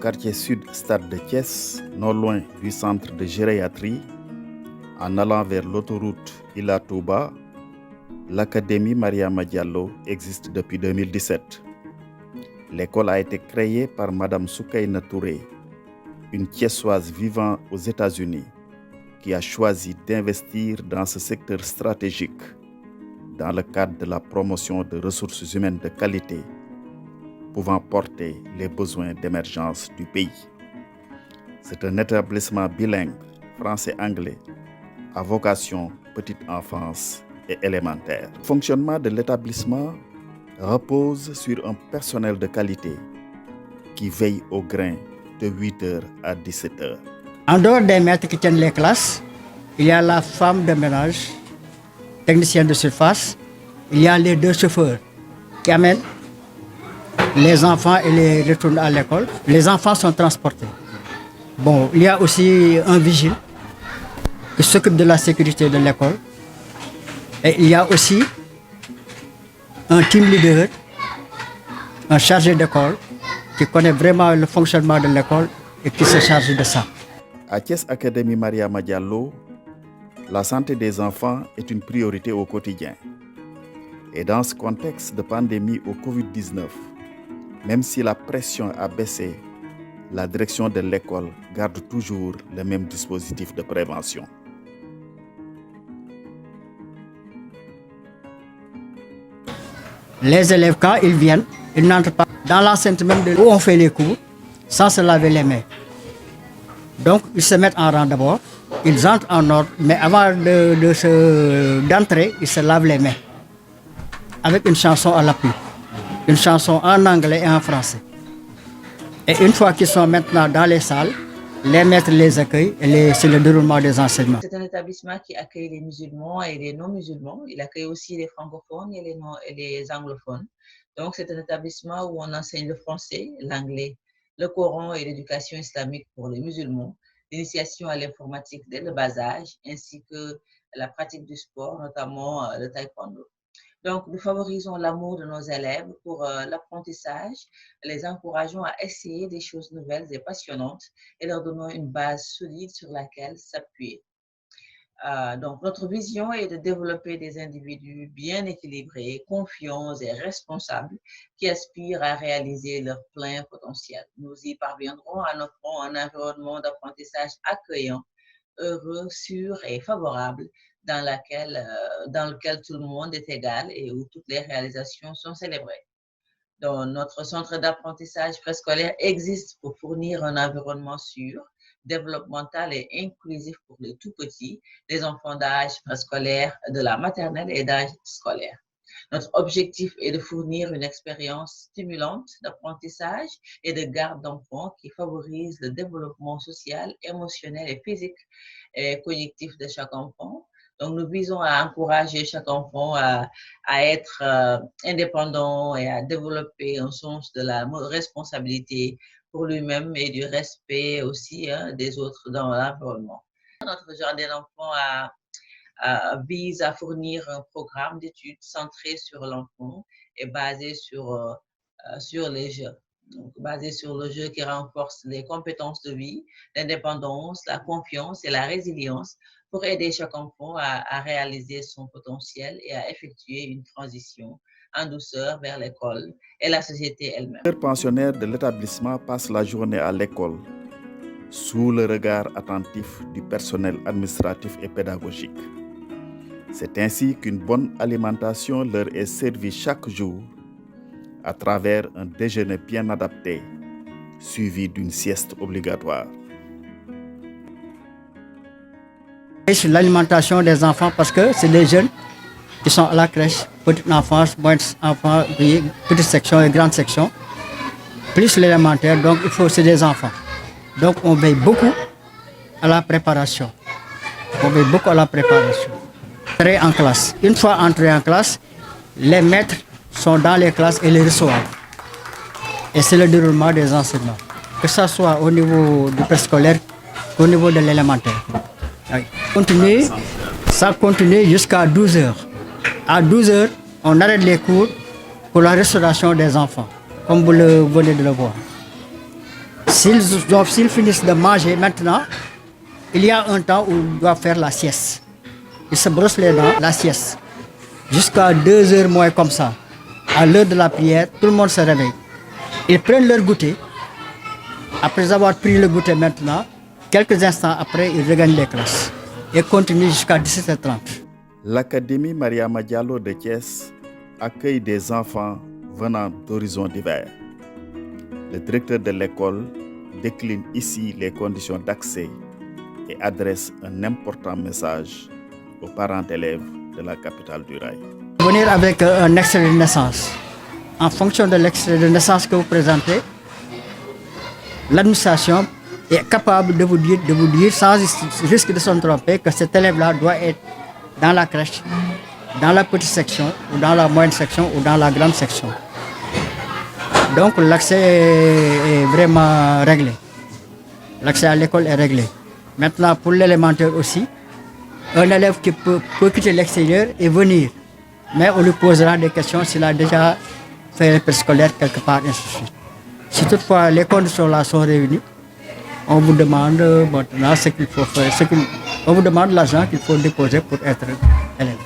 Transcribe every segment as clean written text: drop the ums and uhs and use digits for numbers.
quartier sud stade de Thiès, non loin du centre de gériatrie, en allant vers l'autoroute Ila Touba, l'Académie Mariama Diallo existe depuis 2017. L'école a été créée par Madame Soukaina Touré, une Thiessoise vivant aux États-Unis, qui a choisi d'investir dans ce secteur stratégique dans le cadre de la promotion de ressources humaines de qualité pouvant porter les besoins d'émergence du pays. C'est un établissement bilingue, français-anglais, à vocation petite enfance et élémentaire. Le fonctionnement de l'établissement repose sur un personnel de qualité qui veille au grain de 8h à 17h. En dehors des maîtres qui tiennent les classes, il y a la femme de ménage, technicienne de surface, il y a les 2 chauffeurs qui amènent les enfants et les retournent à l'école. Les enfants sont transportés. Bon, il y a aussi un vigile qui s'occupe de la sécurité de l'école. Et il y a aussi un team leader, un chargé d'école qui connaît vraiment le fonctionnement de l'école et qui se charge de ça. À Thiès Académie Mariama Diallo, la santé des enfants est une priorité au quotidien. Et dans ce contexte de pandémie au Covid-19, même si la pression a baissé, la direction de l'école garde toujours le même dispositif de prévention. Les élèves, quand ils viennent, ils n'entrent pas dans l'enceinte même où on fait les cours sans se laver les mains. Donc, ils se mettent en rang d'abord, ils entrent en ordre, mais avant d'entrer, ils se lavent les mains avec une chanson à l'appui. Une chanson en anglais et en français. Et une fois qu'ils sont maintenant dans les salles, les maîtres les accueillent et c'est le déroulement des enseignements. C'est un établissement qui accueille les musulmans et les non-musulmans. Il accueille aussi les francophones et les anglophones. Donc, c'est un établissement où on enseigne le français, l'anglais, le Coran et l'éducation islamique pour les musulmans, l'initiation à l'informatique dès le bas âge, ainsi que la pratique du sport, notamment le taekwondo. Donc, nous favorisons l'amour de nos élèves pour l'apprentissage, les encourageons à essayer des choses nouvelles et passionnantes et leur donnons une base solide sur laquelle s'appuyer. Donc, notre vision est de développer des individus bien équilibrés, confiants et responsables qui aspirent à réaliser leur plein potentiel. Nous y parviendrons en offrant un environnement d'apprentissage accueillant, heureux, sûr et favorable, dans lequel tout le monde est égal et où toutes les réalisations sont célébrées. Donc, notre centre d'apprentissage préscolaire existe pour fournir un environnement sûr, développemental et inclusif pour les tout-petits, les enfants d'âge préscolaire, de la maternelle et d'âge scolaire. Notre objectif est de fournir une expérience stimulante d'apprentissage et de garde d'enfants qui favorise le développement social, émotionnel et physique et cognitif de chaque enfant. Donc, nous visons à encourager chaque enfant à être indépendant et à développer un sens de la responsabilité pour lui-même et du respect aussi des autres dans l'environnement. Notre jardin d'enfants vise à fournir un programme d'études centré sur l'enfant et basé sur les jeux. Donc, basé sur le jeu qui renforce les compétences de vie, l'indépendance, la confiance et la résilience pour aider chaque enfant à réaliser son potentiel et à effectuer une transition en douceur vers l'école et la société elle-même. Les pensionnaires de l'établissement passent la journée à l'école sous le regard attentif du personnel administratif et pédagogique. C'est ainsi qu'une bonne alimentation leur est servie chaque jour à travers un déjeuner bien adapté, suivi d'une sieste obligatoire. Sur l'alimentation des enfants, parce que c'est des jeunes qui sont à la crèche, petite enfance, moyenne enfance, petite section et grande section, plus l'élémentaire, donc il faut c'est des enfants. Donc on veille beaucoup à la préparation. Entrer en classe. Une fois entrés en classe, les maîtres sont dans les classes et les reçoivent. Et c'est le déroulement des enseignements, que ce soit au niveau du préscolaire, au niveau de l'élémentaire. Ça continue jusqu'à 12h. À 12h, on arrête les cours pour la restauration des enfants, comme vous venez de le voir. S'ils finissent de manger maintenant, il y a un temps où ils doivent faire la sieste. Ils se brossent les dents, la sieste. Jusqu'à 2 heures moins comme ça. À l'heure de la prière, tout le monde se réveille. Ils prennent leur goûter. Après avoir pris le goûter maintenant, quelques instants après, ils regagnent les classes. Et continuent jusqu'à 17h30. L'Académie Mariama Diallo de Thiès accueille des enfants venant d'horizons divers. Le directeur de l'école décline ici les conditions d'accès et adresse un important message aux parents d'élèves de la capitale du rail. Venir avec un extrait de naissance. En fonction de l'extrait de naissance que vous présentez, l'administration est capable de vous dire sans risque de se tromper que cet élève-là doit être dans la crèche, dans la petite section, ou dans la moyenne section, ou dans la grande section. Donc l'accès est vraiment réglé. L'accès à l'école est réglé. Maintenant, pour l'élémentaire aussi, un élève qui peut quitter l'extérieur et venir, mais on lui posera des questions s'il a déjà fait le préscolaire quelque part, et ainsi de suite. Si toutefois les conditions là sont réunies, on vous demande maintenant ce qu'il faut faire, on vous demande l'argent qu'il faut déposer pour être élève.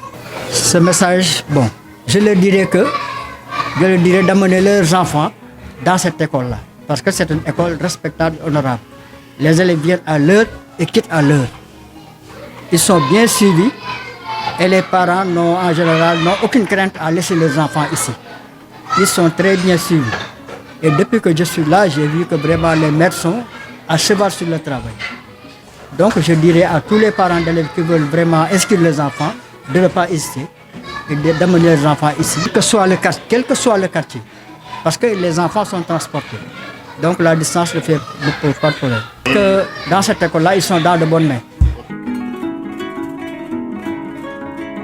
Ce message, bon, je leur dirais d'amener leurs enfants dans cette école-là, parce que c'est une école respectable et honorable. Les élèves viennent à l'heure et quittent à l'heure. Ils sont bien suivis et les parents en général n'ont aucune crainte à laisser leurs enfants ici. Ils sont très bien suivis. Et depuis que je suis là, j'ai vu que vraiment les maîtres sont à cheval sur le travail. Donc je dirais à tous les parents d'élèves qui veulent vraiment inscrire les enfants de ne pas hésiter et d'amener les enfants ici, quel que soit le quartier, parce que les enfants sont transportés. Donc la distance ne fait pas de problème. Dans cette école-là, ils sont dans de bonnes mains.